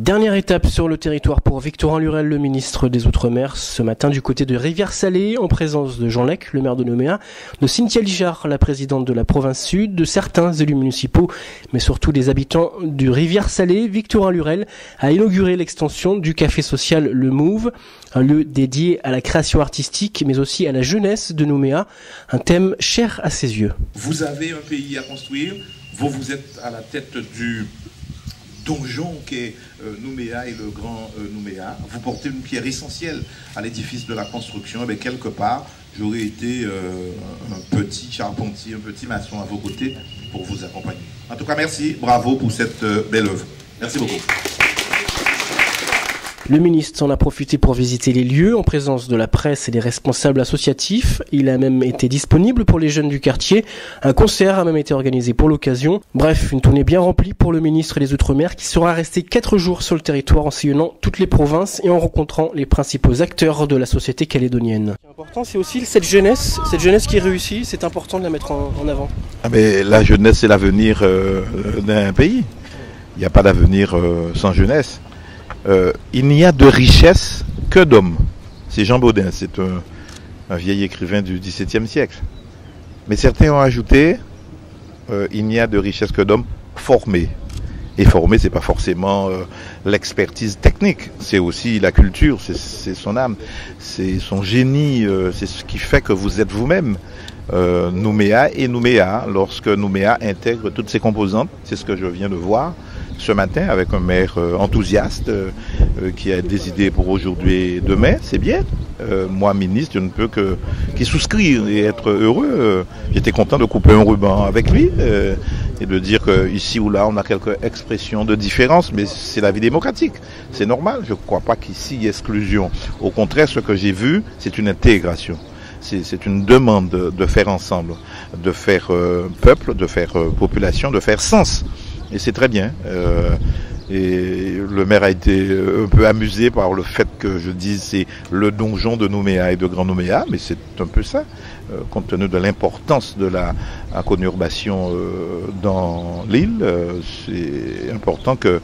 Dernière étape sur le territoire pour Victorin Lurel, le ministre des Outre-mer, ce matin du côté de Rivière-Salée, en présence de Jean Lec, le maire de Nouméa, de Cynthia Lijard, la présidente de la province sud, de certains élus municipaux, mais surtout des habitants du Rivière-Salée. Victorin Lurel a inauguré l'extension du café social Le Move, un lieu dédié à la création artistique, mais aussi à la jeunesse de Nouméa, un thème cher à ses yeux. Vous avez un pays à construire, vous êtes à la tête du donjon qu'est Nouméa et le grand Nouméa. Vous portez une pierre essentielle à l'édifice de la construction. Et bien, quelque part, j'aurais été un petit charpentier, un petit maçon à vos côtés pour vous accompagner. En tout cas, merci, bravo pour cette belle œuvre. Merci beaucoup. Le ministre en a profité pour visiter les lieux en présence de la presse et des responsables associatifs. Il a même été disponible pour les jeunes du quartier. Un concert a même été organisé pour l'occasion. Bref, une tournée bien remplie pour le ministre des Outre-mer qui sera resté 4 jours sur le territoire en sillonnant toutes les provinces et en rencontrant les principaux acteurs de la société calédonienne. Ce qui est important, c'est aussi cette jeunesse qui réussit. C'est important de la mettre en avant. Mais la jeunesse, c'est l'avenir d'un pays. Il n'y a pas d'avenir sans jeunesse. Il n'y a de richesse que d'hommes. C'est Jean Baudin, c'est un vieil écrivain du XVIIe siècle. Mais certains ont ajouté, il n'y a de richesse que d'hommes formés. Et formés, c'est pas forcément l'expertise technique, c'est aussi la culture, c'est son âme, c'est son génie, c'est ce qui fait que vous êtes vous-même. Nouméa, lorsque Nouméa intègre toutes ses composantes, c'est ce que je viens de voir ce matin avec un maire enthousiaste qui a des idées pour aujourd'hui et demain, c'est bien. Moi, ministre, je ne peux qu'y souscrire et être heureux. J'étais content de couper un ruban avec lui et de dire qu'ici ou là, on a quelques expressions de différence, mais c'est la vie démocratique. C'est normal, je ne crois pas qu'ici, il y ait exclusion. Au contraire, ce que j'ai vu, c'est une intégration. C'est une demande de faire ensemble, de faire peuple, de faire population, de faire sens. Et c'est très bien. Et le maire a été un peu amusé par le fait que je dise c'est le donjon de Nouméa et de Grand Nouméa, mais c'est un peu ça, compte tenu de l'importance de la conurbation dans l'île. C'est important que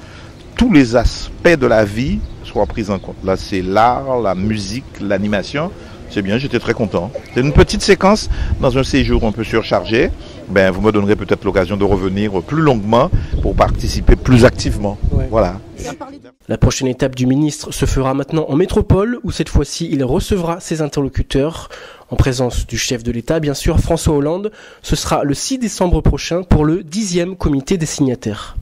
tous les aspects de la vie soient pris en compte. Là, c'est l'art, la musique, l'animation. C'est bien, j'étais très content. C'est une petite séquence dans un séjour un peu surchargé. Ben, vous me donnerez peut-être l'occasion de revenir plus longuement pour participer plus activement. Ouais. Voilà. La prochaine étape du ministre se fera maintenant en métropole, où cette fois-ci il recevra ses interlocuteurs, en présence du chef de l'État, bien sûr, François Hollande. Ce sera le 6 décembre prochain pour le 10e comité des signataires.